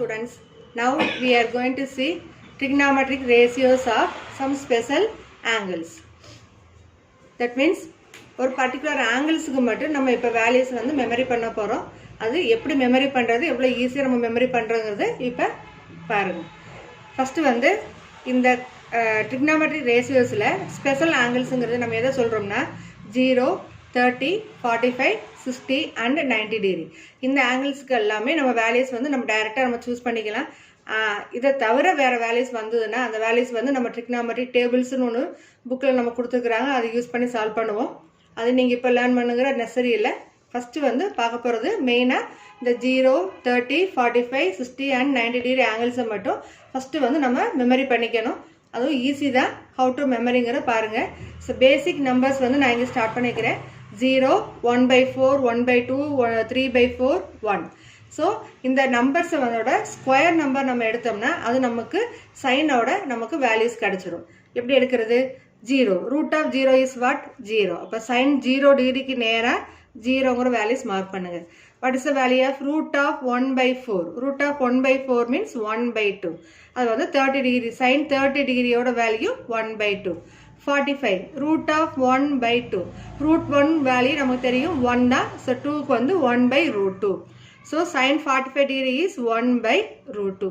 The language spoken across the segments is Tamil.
students. Now we are going to see trigonometric ratios of some special angles. That means ஒரு particular angles-க்கு மட்டும் நம்ம இப்போ values வந்து மெமரி பண்ண போகிறோம். அது எப்படி மெமரி பண்ணுறது, எவ்வளோ ஈஸியாக நம்ம மெமரி பண்ணுறதுங்கிறது இப்போ பாருங்கள். ஃபஸ்ட்டு வந்து இந்த trigonometric ratios-ல ஸ்பெஷல் ஆங்கிள்ஸுங்கிறது நம்ம எதை சொல்கிறோம்னா 0, 30, 45, 60 and 90 degree. இந்த ஆங்கிள்ஸ்க்கு எல்லாமே நம்ம வேல்யூஸ் வந்து நம்ம டைரெக்டாக நம்ம சூஸ் பண்ணிக்கலாம். இதை தவிர வேறு வேல்யூஸ் வந்ததுன்னா அந்த வேல்யூஸ் வந்து நம்ம ட்ரிக்னாமெட்ரிக் டேபிள்ஸ்னு ஒன்று புக்கில் நம்ம கொடுத்துருக்குறாங்க, அதை யூஸ் பண்ணி சால்வ் பண்ணுவோம். அது நீங்கள் இப்போ லேர்ன் பண்ணுங்கிற நெசரி இல்லை. ஃபஸ்ட்டு வந்து பார்க்க போகிறது மெயினாக இந்த 0, 30, 45, 60 and 90 degree ஆங்கிள்ஸை மட்டும் ஃபஸ்ட்டு வந்து நம்ம மெமரி பண்ணிக்கணும். அதுவும் ஈஸி தான். ஹவு டு மெமரிங்கிற பாருங்கள். ஸோ பேசிக் நம்பர்ஸ் வந்து நான் இங்கே ஸ்டார்ட் பண்ணிக்கிறேன். 0, 1/4, 1/2, 3/4, 1. ஸோ இந்த நம்பர்ஸை வந்து ஸ்கொயர் நம்பர் நம்ம எடுத்தோம்னா அது நமக்கு சைனோட நமக்கு வேல்யூஸ் கிடச்சிரும். எப்படி எடுக்கிறது? 0. Root of 0 is what? 0. அப்போ சைன் 0 டிகிரிக்கு நேராக 0ங்கிற வேல்யூஸ் மார்க் பண்ணுங்க. What is the value of root of 1/4? Root of 1/4 means 1/2. அது வந்து 30 டிகிரி. சைன் 30 டிகிரியோட value 1/2. 45 root of 1/2. Root 1 value நமக்கு தெரியும் 1 தான். ஸோ 2க்கு வந்து 1/√2. So sine 45 degree is 1/√2.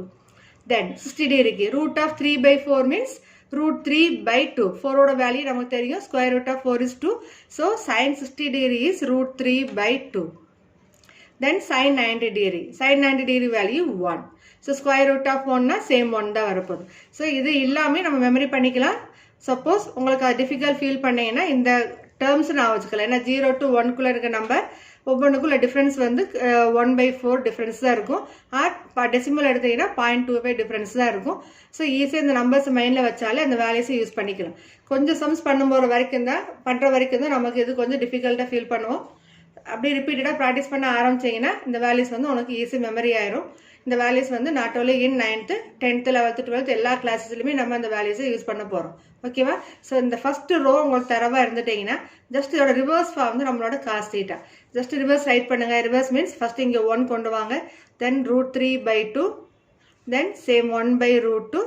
Then 60 டிகிரிக்கு ரூட் ஆஃப் 3/4 மீன்ஸ் root 3/2. 4ஓட வேல்யூ நமக்கு தெரியும் square root of 4 is 2. So sine 60 degree is root 3/2. Then sine 90 degree. Sine 90 degree value 1. So square root of 1னா சேம் 1 தான் வரப்போகுது. ஸோ இது எல்லாமே நம்ம மெமரி பண்ணிக்கலாம். சப்போஸ் உங்களுக்கு அது டிஃபிகல்ட் ஃபீல் பண்ணீங்கன்னா இந்த டேர்ம்ஸ் நான் வச்சுக்கலாம். ஏன்னா 0 to 1குள்ளே இருக்க நம்பர் ஒவ்வொன்றுக்குள்ள டிஃப்ரென்ஸ் வந்து 1/4 டிஃப்ரென்ஸ் தான் இருக்கும். டெசிமல் எடுத்தீங்கன்னா 0.25 டிஃப்ரென்ஸ் தான் இருக்கும். ஸோ ஈஸியாக இந்த நம்பர்ஸ் மைண்டில் வச்சாலே அந்த வேல்யூஸை யூஸ் பண்ணிக்கலாம். கொஞ்சம் சம்ஸ் பண்ணும்போது பண்ணுற வரைக்கும் தான் நமக்கு இது கொஞ்சம் டிஃபிகல்ட்டாக ஃபீல் பண்ணுவோம். அப்படி ரிப்பீட்டடாக ப்ராக்டிஸ் பண்ண ஆரம்பிச்சிங்கன்னா இந்த வேல்யூஸ் வந்து உனக்கு ஈஸி மெமரி ஆயிரும். இந்த வேல்யூஸ் வந்து not only in 9th, 10th, 11th, 12th எல்லா கிளாஸஸ்லையுமே நம்ம இந்த வேல்யூஸை யூஸ் பண்ண போகிறோம். ஓகேவா? ஸோ இந்த ஃபஸ்ட்டு ரோ உங்களுக்கு தரவாக இருந்துட்டிங்கன்னா ஜஸ்ட் இதோட ரிவர்ஸ் ஃபார்ம் வந்து நம்மளோட cos theta. Just reverse write பண்ணுங்கள். ரிவர்ஸ் மீன்ஸ் ஃபஸ்ட்டு இங்கே 1 கொண்டு வாங்க, then root 3/2, then same 1/√2,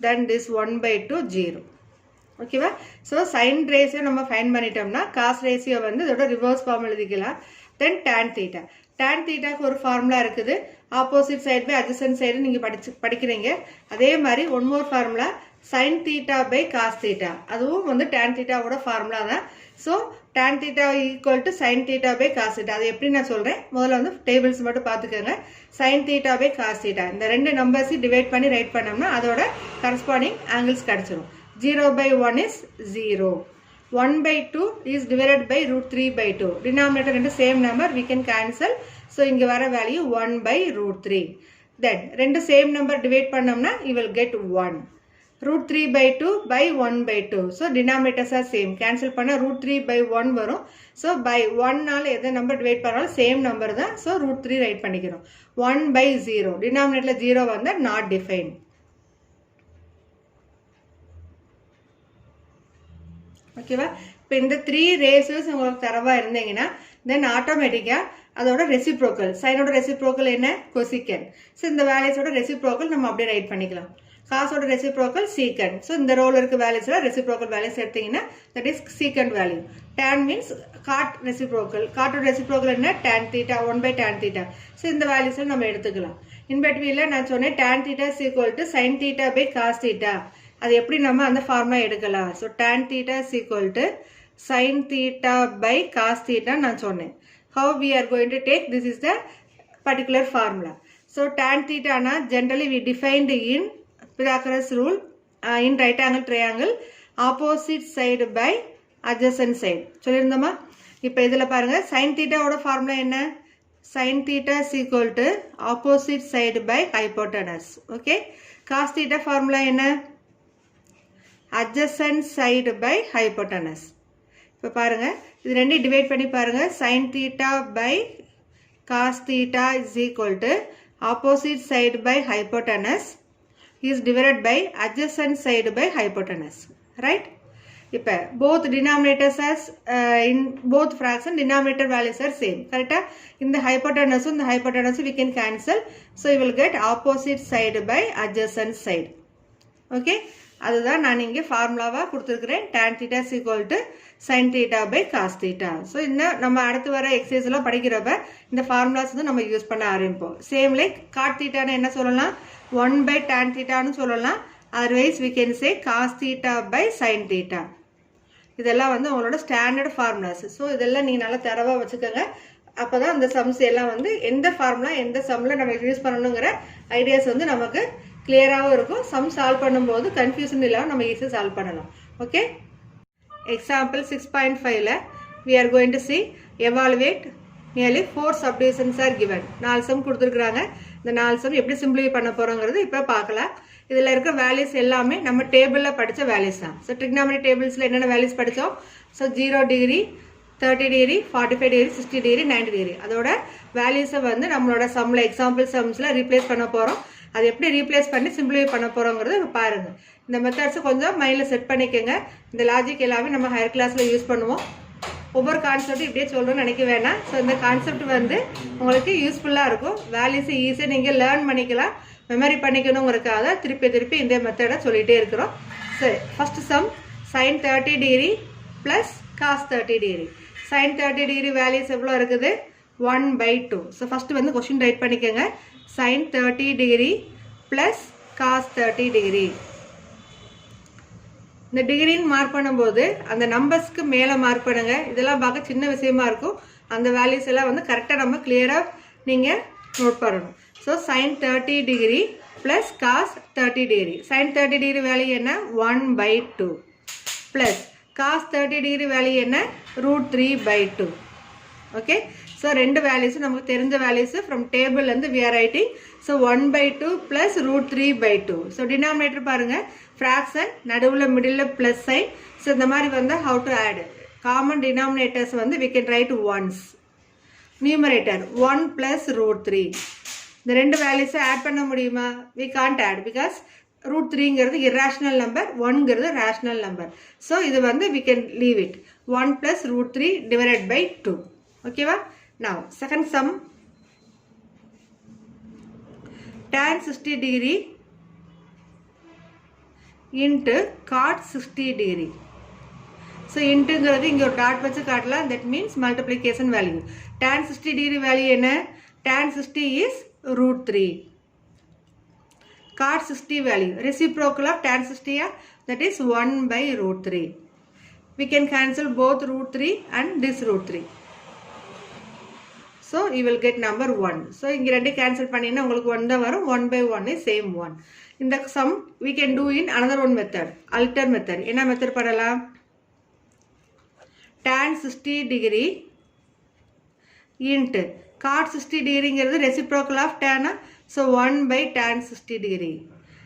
then this 1/2, 0. ஓகேவா? ஸோ சைன் ரேஷியோ நம்ம ஃபைன் பண்ணிட்டோம்னா காஸ் ரேஷியோ வந்து இதோட ரிவர்ஸ் ஃபார்ம் எழுதிக்கலாம். Then tan theta. டேன் தீட்டாக்கு ஒரு ஃபார்முலா இருக்குது. Opposite side by adjacent side நீங்கள் படிக்கிறீங்க. அதே மாதிரி one more formula sine theta by cos theta. அதுவும் வந்து டேன் தீட்டாவோட ஃபார்முலா தான். So tan theta equal to sine theta by cos theta. அது எப்படி நான் சொல்கிறேன், முதல்ல வந்து டேபிள்ஸ் மட்டும் பார்த்துக்கோங்க. Sine theta by cos theta இந்த ரெண்டு நம்பர்ஸையும் டிவைட் பண்ணி ரைட் பண்ணோம்னா அதோட கரஸ்பாண்டிங் ஆங்கிள்ஸ் கிடச்சிரும். 0/1 is 0. 1/2 is divided by root 3/2. Denominator ரெண்டு same number, we can cancel. So இங்கே வர வேல்யூ 1/√3. தென் ரெண்டு சேம் நம்பர் டிவைட் பண்ணோம்னா you will get 1. root 3/2 by 1/2. So denominators R same. Cancel பண்ணால் root 3/1 வரும். ஸோ பை 1னால எந்த நம்பர் டிவைட் பண்ணாலும் சேம் நம்பர் தான். ஸோ root 3 ரைட் பண்ணிக்கிறோம். 1/0. டினாமினேட்டரில் 0 வந்தால் நாட் டிஃபைன். ஓகேவா? இப்போ இந்த 3 ரேஷியோஸ் உங்களுக்கு தரவாக இருந்தீங்கன்னா தென் ஆட்டோமேட்டிக்காக அதோட ரெசிப்ரோக்கல், சைனோட ரெசிப்ரோக்கல் என்ன? கொசிக்கன். ஸோ இந்த வேல்யூஸோட ரெசிப்ரோக்கல் நம்ம அப்படியே ரைட் பண்ணிக்கலாம். காசோட ரெசிப்ரோக்கல் சீக்கன். ஸோ இந்த ரோல் இருக்க வேல்யூஸோட ரெசிப்ரோக்கல் வேல்யூஸ் எடுத்தீங்கன்னா that is secant value. Tan means cot reciprocal. காட்டோட ரெசிப்ரோக்கல் என்ன? Tan theta 1/tan theta. So இந்த வேல்யூஸில் நம்ம எடுத்துக்கலாம். இன்வெர்டிவியில் நான் சொன்னேன் tan theta is equal to sine theta by cos theta. அது எப்படி நம்ம அந்த ஃபார்முலா எடுக்கலாம்? So tan theta is equal to sine theta by cos theta நான் சொன்னேன். How we are going to take this is the particular formula. So tan தீட்டானா generally we defined in Pythagoras rule in right angle triangle opposite side by adjacent side சொல்லியிருந்தோமா? இப்போ இதில் பாருங்கள் சைன் தீட்டாவோட ஃபார்முலா என்ன? Sine theta is equal to opposite side by hypotenuse. Okay. Cos theta formula என்ன? adjacent side by hypotenuse. இப்போ பாருங்க இது ரெண்டையும் டிவைட் பண்ணி பாருங்க. sin theta by cos theta is equal to opposite side by hypotenuse is divided by adjacent side by hypotenuse. Right? இப்போ both denominators as in both fraction denominator values are same. கரெக்டாக இந்த hypotenuse இந்த hypotenuse we can cancel. So you will get opposite side by adjacent side. Okay, அதுதான் நான் இங்கே ஃபார்முலாவாக கொடுத்துருக்குறேன். tan theta is equal to sin theta by cos theta. So இந்த நம்ம அடுத்து வர எக்ஸசைஸ்லாம் படிக்கிறப்ப இந்த ஃபார்முலாஸ் வந்து நம்ம யூஸ் பண்ண ஆரம்பிப்போம். சேம் லைக் cot thetaன்னு என்ன சொல்லலாம், 1 by tan thetaன்னு சொல்லலாம். Otherwise we can say cos theta by sin theta. இதெல்லாம் வந்து உங்களோட ஸ்டாண்டர்ட் ஃபார்முலாஸ். ஸோ இதெல்லாம் நீங்கள் நல்லா தரவாக வச்சுக்கோங்க. அப்போ தான் அந்த சம்ஸ் எல்லாம் வந்து எந்த ஃபார்முலா எந்த சம்மில் நம்ம யூஸ் பண்ணணுங்கிற ஐடியாஸ் வந்து நமக்கு கிளியராகவும் இருக்கும். சம் சால்வ் பண்ணும்போது கன்ஃபியூஷன் இல்லாமல் நம்ம ஈஸியாக சால்வ் பண்ணலாம். ஓகே, எக்ஸாம்பிள் 6.5ல we are going to see evaluate nearly 4 subdivisions are given. 4 some கொடுத்துருக்குறாங்க. இந்த 4 சம் எப்படி சிம்பிளிஃபை பண்ண போகிறோங்கிறது இப்போ பார்க்கலாம். இதில் இருக்க வேல்யூஸ் எல்லாமே நம்ம டேபிளில் படித்த வேல்யூஸ் தான். ஸோ ட்ரிக்னாமெட்ரி டேபிள்ஸில் என்னென்ன வேல்யூஸ் படித்தோம், so 0 degree, 30 degree, 45 degree, 60 degree, 90 degree அதோட வேல்யூஸை வந்து நம்மளோட சம்மில் எக்ஸாம்பிள் சம்ஸில் ரீப்ளேஸ் பண்ண போகிறோம். அது எப்படி ரீப்ளேஸ் பண்ணி சிம்பிளிஃபை பண்ண போகிறோங்கிறது இப்போ பாருங்கள். இந்த மெத்தட்ஸை கொஞ்சம் மைண்டில் செட் பண்ணிக்கோங்க. இந்த லாஜிக் எல்லாமே நம்ம ஹையர் கிளாஸில் யூஸ் பண்ணுவோம். ஒவ்வொரு கான்செப்ட்டும் இப்படியே சொல்லணும்னு நினைக்க வேணாம். ஸோ இந்த கான்செப்ட் வந்து உங்களுக்கு யூஸ்ஃபுல்லாக இருக்கும். வேல்யூஸை ஈஸியாக நீங்கள் லேர்ன் பண்ணிக்கலாம், மெமரி பண்ணிக்கணுங்கிறதுக்காக திருப்பி இந்த மெத்தடை சொல்லிகிட்டே இருக்கிறோம். சரி, first some sin 30 degree plus cos 30 degree. sin 30 degree values எவ்வளோ இருக்குது, 1/2. ஸோ ஃபஸ்ட்டு வந்து கொஸ்டின் ரைட் பண்ணிக்கோங்க. sin 30 degree plus cos 30 degree. இந்த டிகிரின்னு மார்க் பண்ணும்போது அந்த நம்பர்ஸ்க்கு மேலே மார்க் பண்ணுங்க. இதெல்லாம் பார்க்க சின்ன விஷயமா இருக்கும். அந்த வேல்யூஸ் எல்லாம் வந்து கரெக்டாக நம்ம கிளியராக நீங்கள் நோட் பண்ணணும். So sin 30 degree plus cos 30 degree. sin 30 degree value என்ன, 1/2 ப்ளஸ் cos 30 டிகிரி வேல்யூ என்ன, √3/2. ஓகே, ஸோ ரெண்டு வேல்யூஸும் நமக்கு தெரிஞ்ச வேல்யூஸு ஃப்ரம் டேபிள்லேருந்து we are writing. So 1/2 plus √3/2. So denominator பாருங்கள், ஃப்ராக்ஷன் நடுவில் மிடில் ப்ளஸ் சைன். ஸோ இந்த மாதிரி வந்து how to add common denominators வந்து we can write once. Numerator 1 plus √3. இந்த ரெண்டு வேல்யூஸை ஆட் பண்ண முடியுமா, we can't add because √3ங்கிறது irrational நம்பர், 1ங்கிறது ரேஷ்னல் நம்பர். ஸோ இது வந்து we can leave it. 1 plus √3 divided by 2. ஓகேவா. now second sum tan 60 degree into cot 60 degree. So இன்ட்டுங்கிறது இங்கே ஒரு டாட் வச்சு காட்டலாம். That means multiplication value. tan 60 degree value என்ன, tan 60 is √3. cot 60 value reciprocal of tan 60, that is 1/√3. we can cancel both √3 and this √3. so you will get number 1. so இங்க ரெண்டு கேன்சல் பண்ணினா உங்களுக்கு 1 தான் வரும். 1/1 is same 1. இந்த sum we can do in another one method, alter method. என்ன மெத்தட் பண்ணலாம், tan 60 degree into cot 60 டிகிரிங்கிறது reciprocal of tan. So 1/tan 60 degree.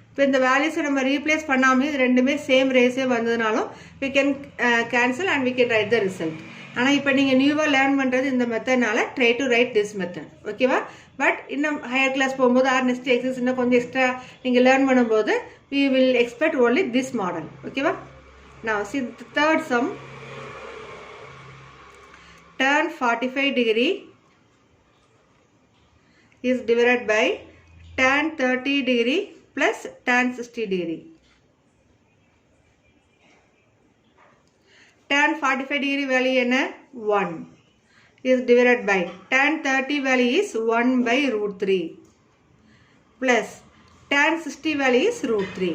இப்போ இந்த வேல்யூஸை நம்ம ரீப்ளேஸ் பண்ணாமல் இது ரெண்டுமே same ரேஸே வந்ததுனாலும் we can cancel and we can write the result. ஆனால் இப்போ நீங்கள் நியூவாக லேர்ன் பண்ணுறது இந்த மெத்தட்னால try to write this method. ஓகேவா. பட் இன்னும் ஹையர் கிளாஸ் போகும்போது நெக்ஸ்ட் எக்ஸசைஸ் இன்னும் கொஞ்சம் எக்ஸ்ட்ரா நீங்கள் லேர்ன் பண்ணும்போது we will expect only this model. ஓகேவா. now see the third sum, tan 45 degree is divided by tan 30 degree plus tan 60 degree. tan 45 degree value என்ன, 1 is divided by tan 30 value is 1/√3 plus tan 60 value is √3.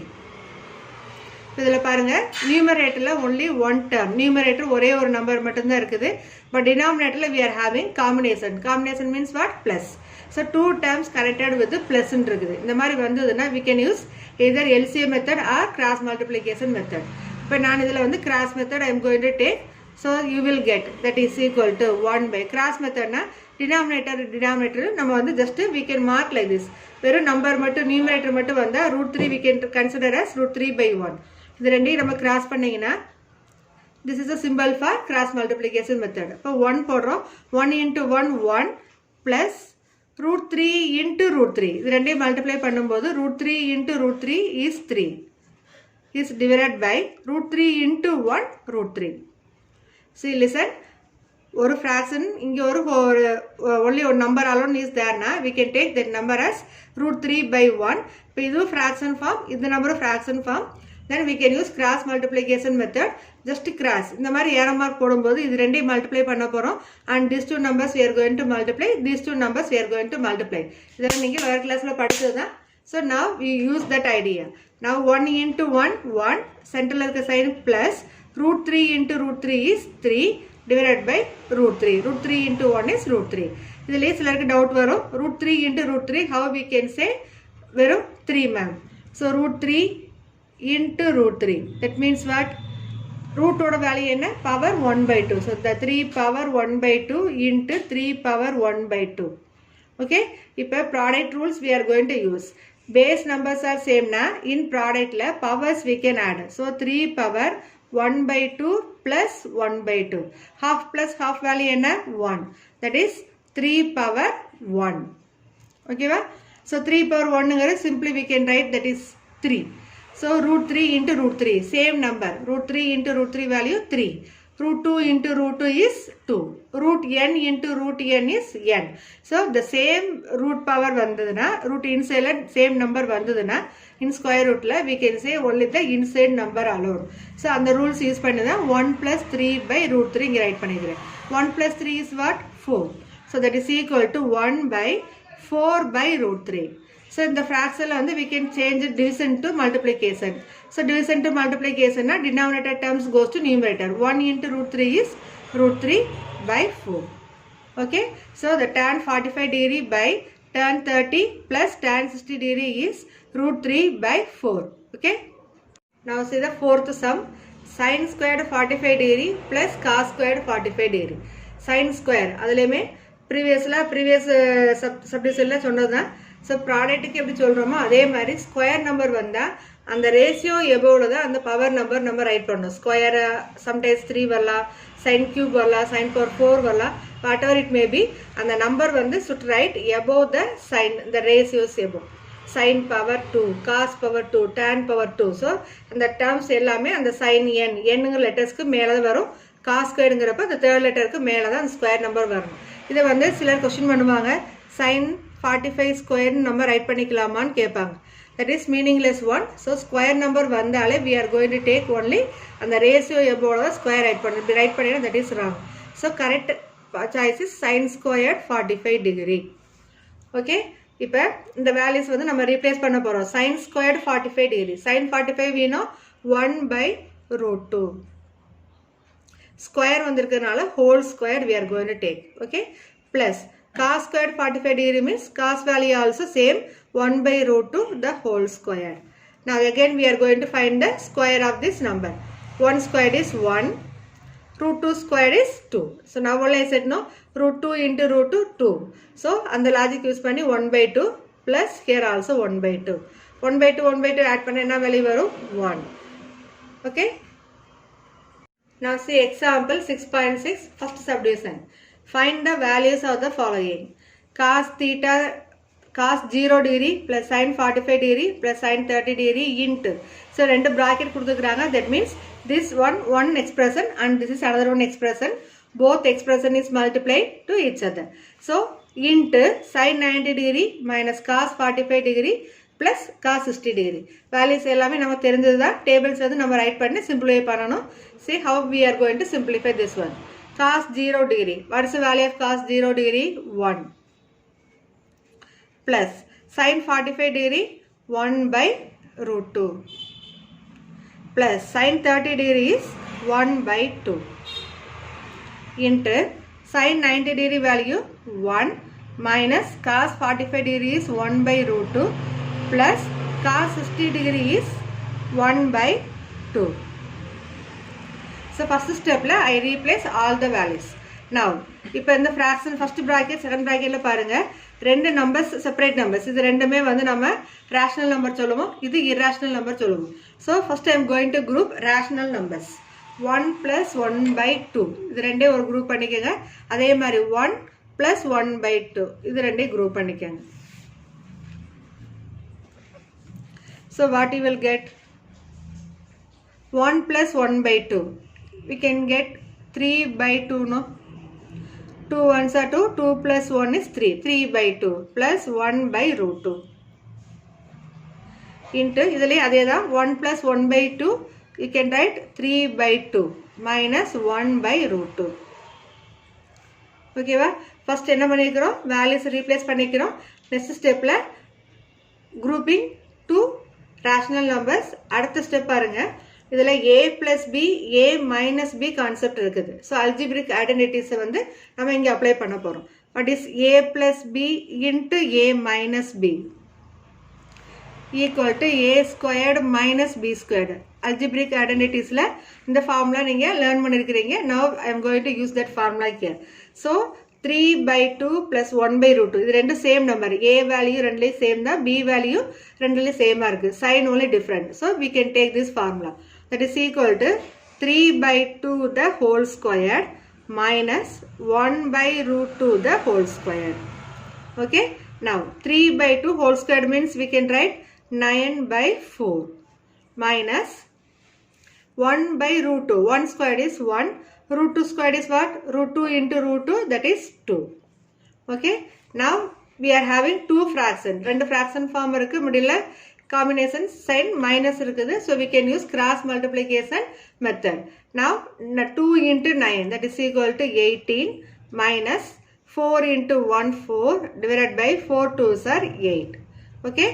இதில் பாருங்கள், நியூமரேட்டரில் ஒன்லி ஒன் டேர்ம், நியூமரேட்டர் ஒரே ஒரு நம்பர் மட்டும்தான் இருக்குது. பட் டினாமினேட்டரில் we are having combination. combination means what, plus. so 2 terms connected with plus இருக்குது. இந்த மாதிரி வந்ததுன்னா we can use either LCM method or cross multiplication method. இப்போ நான் இதில் வந்து cross method I am going to take. so you will get that is equal to 1 cross methodனா denominator நம்ம வந்து just we can mark like this. வெறும் நம்பர் மட்டும் நியூமரேட்டர் மட்டும் வந்தால் √3 we can consider as √3/1. இது ரெண்டையும் நம்ம கிராஸ் பண்ணிங்கன்னா this is a symbol for cross multiplication method. இப்போ 1 போடுறோம், 1 into 1 1 plus √3 into √3. இது ரெண்டையும் மல்டிப்ளை பண்ணும்போது √3 into √3 is 3. is divided by root 3 into 1 root 3. See, listen. ஒரு fraction இங்க ஒரு only one number alone is there na, we can take that number as root 3 by 1. இப்போ இது fraction form, இந்த number fraction form. Then we can use cross multiplication method. Just cross. இந்த மாதிரி arrow mark போடும்போது இது ரெண்டையும் multiply பண்ண போறோம். And these two numbers we are going to multiply. These two numbers we are going to multiply. இதெல்லாம் நீங்க lower classல படிச்சதுதான். So now we use that idea. Now 1 into 1, 1. Central இருக்க sign plus. Root 3 into root 3 is 3. Divided by root 3. Root 3 into 1 is root 3. இதிலே சிலருக்கு doubt வரும். Root 3 into root 3, how we can say? வெறும் 3 ma'am. So root 3 into root 3. That means what? Root oda value என்ன? Power 1 by 2. So the 3 power 1 by 2 into 3 power 1 by 2. Okay? இப்போ product rules we are going to use. Base numbers are same na. In product la powers we can add. So 3 power 1 by 2 plus 1 by 2. Half plus half value என்ன? 1. That is 3 power 1. Okay va? So 3 power 1 simply we can write that is 3. So root 3 into root 3. Same number. Root 3 into root 3 value 3. Root 2 into root 2 is 2. Root n into root n is n. So the same root power vandaduna, root inside same number vandaduna, in square root la we can say only the inside number alone. So and the rules use pannudha 1 plus 3 by root 3 inga write panikiren. 1 plus 3 is what? 4. So that is equal to 1 by 4 by root 3. So in the fraction we can change division to multiplication. So division to multiplication na denominator terms goes to numerator. 1 into root 3 is root 3 by 4. Okay. So the tan 45 degree by tan 30 plus tan 60 degree is root 3 by 4. Okay. Now see the fourth sum. Sin squared 45 degree plus cos squared 45 degree. Sin square. அதுலேயுமே previous subdivision la சொன்னதுதான். So product க்கு எப்படி சொல்றோமோ அதே மாதிரி ஸ்கொயர் நம்பர் வந்தா அந்த ரேஷியோ எபோவ்ல தான் அந்த பவர் நம்பர் நம்ம ரைட் பண்ணணும். ஸ்கொயர் சம்டைம்ஸ் 3 வரலாம், sin cube வரலாம், sin power 4 வரலாம், whatever it may be, அந்த நம்பர் வந்து should write above the sign, the ratios above. Sin power 2, cos power 2, tan power 2. So அந்த terms எல்லாமே அந்த sin n ங்கிற லெட்டர்ஸ்க்கு மேல தான் வரும். cos ஸ்கொயர்ங்கறப்ப அந்த தேர்ட் லெட்டருக்கு மேல தான் அந்த ஸ்கொயர் நம்பர் வரணும். இத வந்து சிலர் क्वेश्चन பண்ணுவாங்க. sin 45 square நம்ம ரைட் பண்ணிக்கலாமான்னு கேட்பாங்க. That is meaningless one. So square number வந்தாலே we are going to take only and the ratio above the square write பண்ணினா that is wrong. So correct choice is sin squared 45 degree. Okay. இப்போ இந்த values வந்து நம்ம replace பண்ண போறோம். sin squared 45 degree. Sin 45 we know 1 by root 2. Square வந்திருக்கிறதுனால whole square we are going to take. Okay. Plus cos squared 45 degree means cos value also same 1 by root 2 the whole square. Now again we are going to find the square of this number. 1 squared is 1. Root 2 squared is 2. So now all I said no. Root 2 into root 2 2. So and the logic use பண்ணி 1 by 2 plus here also 1 by 2. 1 by 2 1 by 2 add பண்ண என்ன வேல்யூ வரும்? 1. Okay. Now see example 6.6 first subdivision. Find the values of the following. Cos theta, cos 0 degree plus sin 45 degree plus sin 30 degree into. So, ரெண்டு bracket கொடுத்துக்கிறாங்க. That means this one expression and this is another one expression. Both expression is multiplied to each other. So, into sin 90 degree minus cos 45 degree plus cos 60 degree. Values எல்லாமே நம்ம தெரிஞ்சதுதான். Tables வந்து நம்ம write பண்ணி simplify பண்ணணும். See how we are going to simplify this one. Cos 0 degree. What is the value of cos 0 degree? 1. Plus sin 45 degree 1 by root 2. Plus sin 30 degree is 1 by 2. Into sin 90 degree value 1 minus cos 45 degree is 1 by root 2 plus cos 60 degree is 1 by 2. So first step la I replace all the values. Now இப்போ இந்த fraction first bracket second bracketல பாருங்க ரெண்டு numbers separate numbers. இது ரெண்டுமே வந்து நம்ம rational number சொல்லுவோம், இது irrational number சொல்லுவோம். So first I am going to group rational numbers. 1 plus 1 by 2 இது ரெண்டே ஒரு group பண்ணிக்கங்க. அதே மாதிரி 1 plus 1 by 2 இது ரெண்டே group பண்ணிக்கங்க. So what you will get? 1 plus 1 by 2. We can get 3 by 2, no? 2 ones are 2. 2 plus 1 is 3. 3 by 2 plus 1 by root 2. Into, idhile adhe da 1 plus 1 by 2. You can write 3 by 2 minus 1 by root 2. Okay va? First enna panikirom? Values replace panikirom. Next step la grouping two rational numbers. அடுத்த step பாருங்க. இதில் a plus b, a minus b concept இருக்குது. ஸோ அல்ஜிப்ரிக் ஐடென்டிட்டிஸை வந்து நம்ம இங்கே அப்ளை பண்ண போகிறோம். What is a plus b into a minus b equal to a squared minus b squared. Algebraic ஐடென்டிட்டிஸில் இந்த ஃபார்முலா நீங்கள் லேர்ன் பண்ணியிருக்கிறீங்க. Now I am going to use that formula here. So 3 by 2 plus 1 by root 2. இது ரெண்டு சேம் நம்பர். a வேல்யூ ரெண்டுலேயும் சேம் தான், b வேல்யூ ரெண்டுலேயும் சேமாக இருக்குது. Sine only different. So we can take this formula. That is equal to 3 by 2 the whole squared minus 1 by root 2 the whole squared. Okay. Now 3 by 2 whole squared means we can write 9 by 4 minus 1 by root 2. 1 squared is 1. Root 2 squared is what? Root 2 into root 2, that is 2. Okay. Now we are having two fractions. ரெண்டு fraction form இருக்கு. மிடில் combination sign minus இருக்குது. So we can use cross multiplication method. Now 2 into 9, that is equal to 18 minus 4 into 1 4 divided by 4 2s are 8. Okay.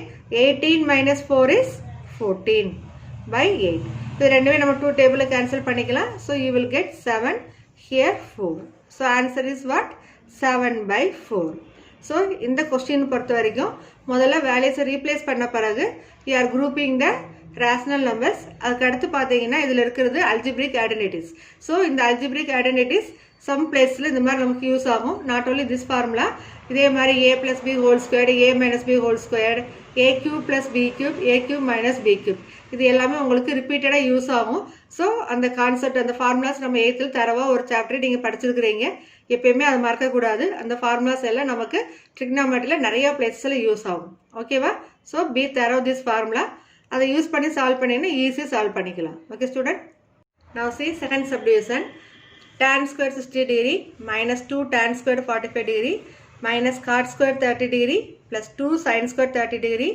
18 minus 4 is 14 by 8. So ரெண்டுமே நம்ம 2 table cancel பண்ணிக்கலாம். So you will get 7 here 4. So answer is what? 7 by 4. So இந்த question பொறுத்த வரைக்கும் முதல்ல values replace பண்ண பிறகு you are grouping the rational numbers. அதுக்கு அடுத்து பார்த்தீங்கன்னா இதில் இருக்கிறது algebraic identities. So இந்த algebraic identities some placeல இந்த மாதிரி நமக்கு யூஸ் ஆகும். Not only this formula, இதே மாதிரி a plus b whole squared, a minus b whole squared, a cube plus b cube, a cube minus b cube. இது எல்லாமே உங்களுக்கு ரிப்பீட்டடாக யூஸ் ஆகும். ஸோ அந்த கான்செப்ட் அந்த ஃபார்முலாஸ் நம்ம 8th தரவாக ஒரு சாப்டர் நீங்கள் படிச்சிருக்கிறீங்க. எப்பயுமே அது மறக்கக்கூடாது. அந்த ஃபார்முலாஸ் எல்லாம் நமக்கு ட்ரிக்னாமெட்ரியில் நிறைய பிளேஸில் யூஸ் ஆகும். ஓகேவா? ஸோ பி தரோ திஸ் ஃபார்முலா. அதை யூஸ் பண்ணி சால்வ் பண்ணிங்கன்னா ஈஸியாக சால்வ் பண்ணிக்கலாம். Okay student. Now see second subdivision. Tan squared 60 degree minus 2 tan squared 45 degree minus cot squared 30 degree plus 2 sin squared 30 degree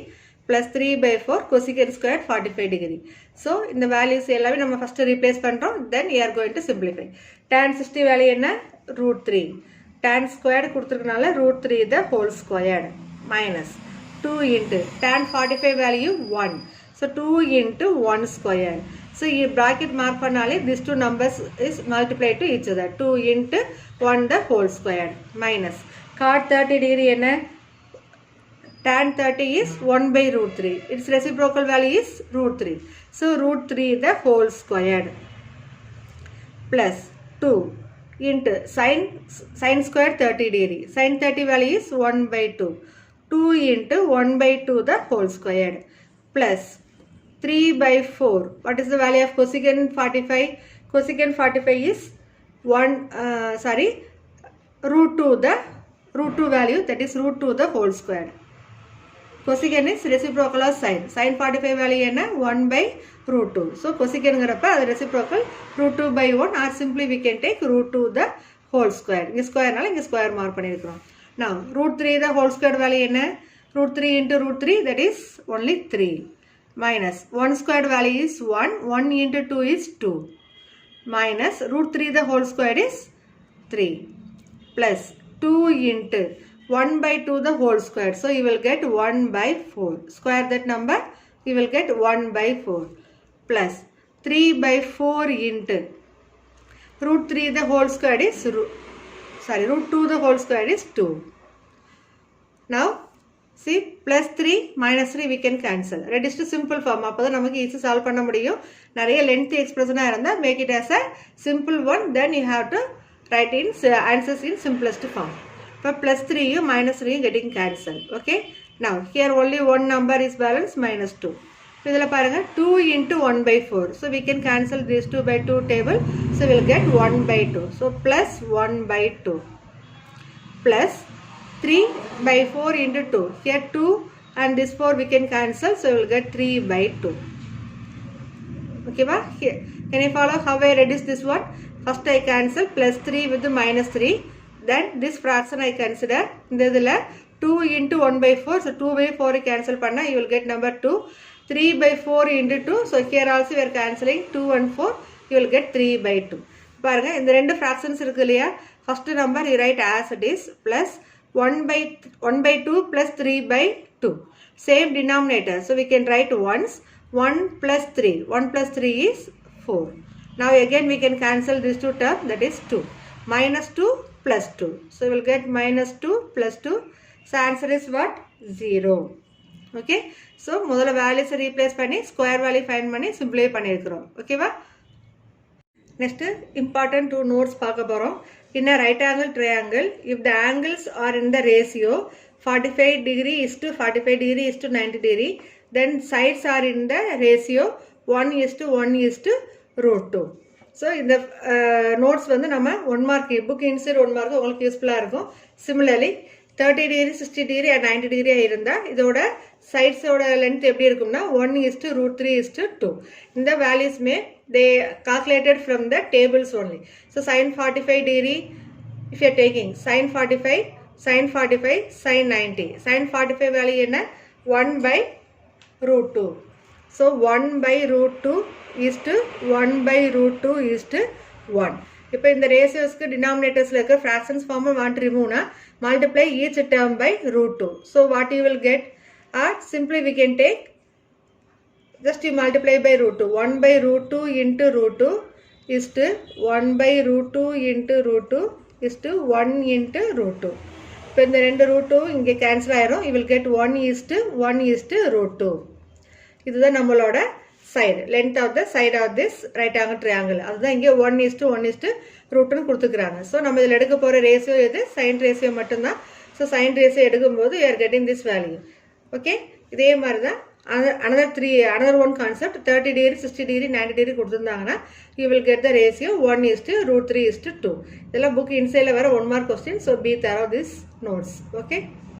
plus 3 by 4 cosecant squared 45 degree. So இந்த values எல்லாமே நம்ம first replace பண்ணுறோம். Then we are going to simplify. Tan 60 value என்ன? root 3. Tan squared கொடுத்துருக்கனால root 3 the whole squared minus 2 into tan 45 value 1. So 2 into 1 squared. So you bracket mark பண்ணாலே these two numbers is multiplied to each other. 2 into 1 the whole squared minus cot 30 degree என்ன? Tan 30 is 1 by root 3. Its reciprocal value is root 3. So root 3 the whole squared plus 2 into sin squared 30 degree. Sin 30 value is 1 by 2. 2 into 1 by 2 the whole squared plus 3 by 4. What is the value of cosecant 45? Cosecant 45 is root 2 the root 2 value, that is root 2 the whole squared. Cosecant is reciprocal of sin. Sin 45 value என்ன? 1 by root 2. So cosecant அது reciprocal root 2 by 1, or simply we can take root 2 the whole square. இங்கே ஸ்கொயர்னால இங்கே ஸ்கொயர் மார்க் பண்ணியிருக்கிறோம். Now root 3 the whole squared value என்ன? root 3 into root 3, that is only 3 minus 1 squared value is 1. 1 into 2 is 2 minus root 3 the whole squared is 3 plus 2 into 1 by 2 the whole square. So you will get 1 by 4. Square that number, you will get 1 by 4 plus 3 by 4 into root 3 the whole square is root 2 the whole square is 2. Now see plus 3 minus 3 we can cancel. Reduce to simple form. அப்போ தான் நமக்கு ஈஸி சால்வ் பண்ண முடியும். நிறைய lengthy expression இருந்தால் make it as a simple one. Then you have to write in answers in simplest form. But plus 3 minus 3 getting cancelled. Okay. Now here only one number is balanced, minus 2. So இதில் பாருங்க 2 into 1 by 4. So we can cancel this 2 by 2 table. So we will get 1 by 2. So plus 1 by 2 plus 3 by 4 into 2. Here 2 and this 4 we can cancel. So we will get 3 by 2 Okay, here. Can you follow how I reduce this one? First I cancel plus 3 with the minus 3. Then this fraction I consider. This is 2 into 1 by 4. So 2 by 4 cancel panna, you will get number 2. 3 by 4 into 2. So here also we are cancelling 2 and 4. You will get 3 by 2. பாருங்க இந்த ரெண்டு fractions இருக்கு இல்லையா, first number you write as it is plus 1 by 2 plus 3 by 2. Same denominator. So we can write once 1 plus 3. 1 plus 3 is 4. Now again we can cancel these two terms, that is 2. Minus 2 plus 2. So we will get minus 2 plus 2. So answer is what? 0. Okay. So முதல்ல values replace பண்ணி square value find பண்ணி simplify பண்ணிருக்கிறோம். Okay வா? Next, important two notes பார்க்க போறோம். In a right angle triangle, if the angles are in the ratio 45 degree is to 45 degree is to 90 degree, then sides are in the ratio 1 is to 1 is to root 2. So, இந்த notes வந்து நம்ம 1 mark, book inside 1 mark உங்களுக்கு யூஸ்ஃபுல்லாக இருக்கும். Similarly, 30 degree, 60 degree and 90 degree இருந்தால் இதோட sideஸோட length எப்படி இருக்கும்னா 1 is to root 3 is to 2. இந்த values they calculated from the tables only. So sin 45 degree, if you are taking sin 45, sin 90. Sin 45 value என்ன 1 by root 2. So 1 by root 2 is to 1 by root 2 is to 1. இப்போ இந்த ratiosக்கு denominatorsல இருக்க fractions form want to remove na, multiply each term by root 2. So what you will get, or simply we can take, just you multiply by root 2. 1 by root 2 into root 2 is to 1 by root 2 into root 2 is to 1 into root 2. இப்போ இந்த ரெண்டு root 2 இங்கே cancel ஆயிரும். You will get 1 is to root 2. இதுதான் நம்மளோட side, length of the side of this right angle triangle. அதுதான் இங்கே 1 is to 1 is to root 2 கொடுத்துக்கிறாங்க. ஸோ நம்ம இதில் எடுக்க போகிற ரேஷியோ எது? சைன் ரேஷியோ மட்டும்தான். ஸோ சைன் ரேஷியோ எடுக்கும்போது you are getting this value. Okay, இதே மாதிரி தான் another one concept, 30 degree, 60 degree, 90 degree கொடுத்துருந்தாங்கன்னா you will get the ratio 1 is to root 3 is to 2. இதெல்லாம் book inside வர 1 mark question. So be thorough these notes. Okay.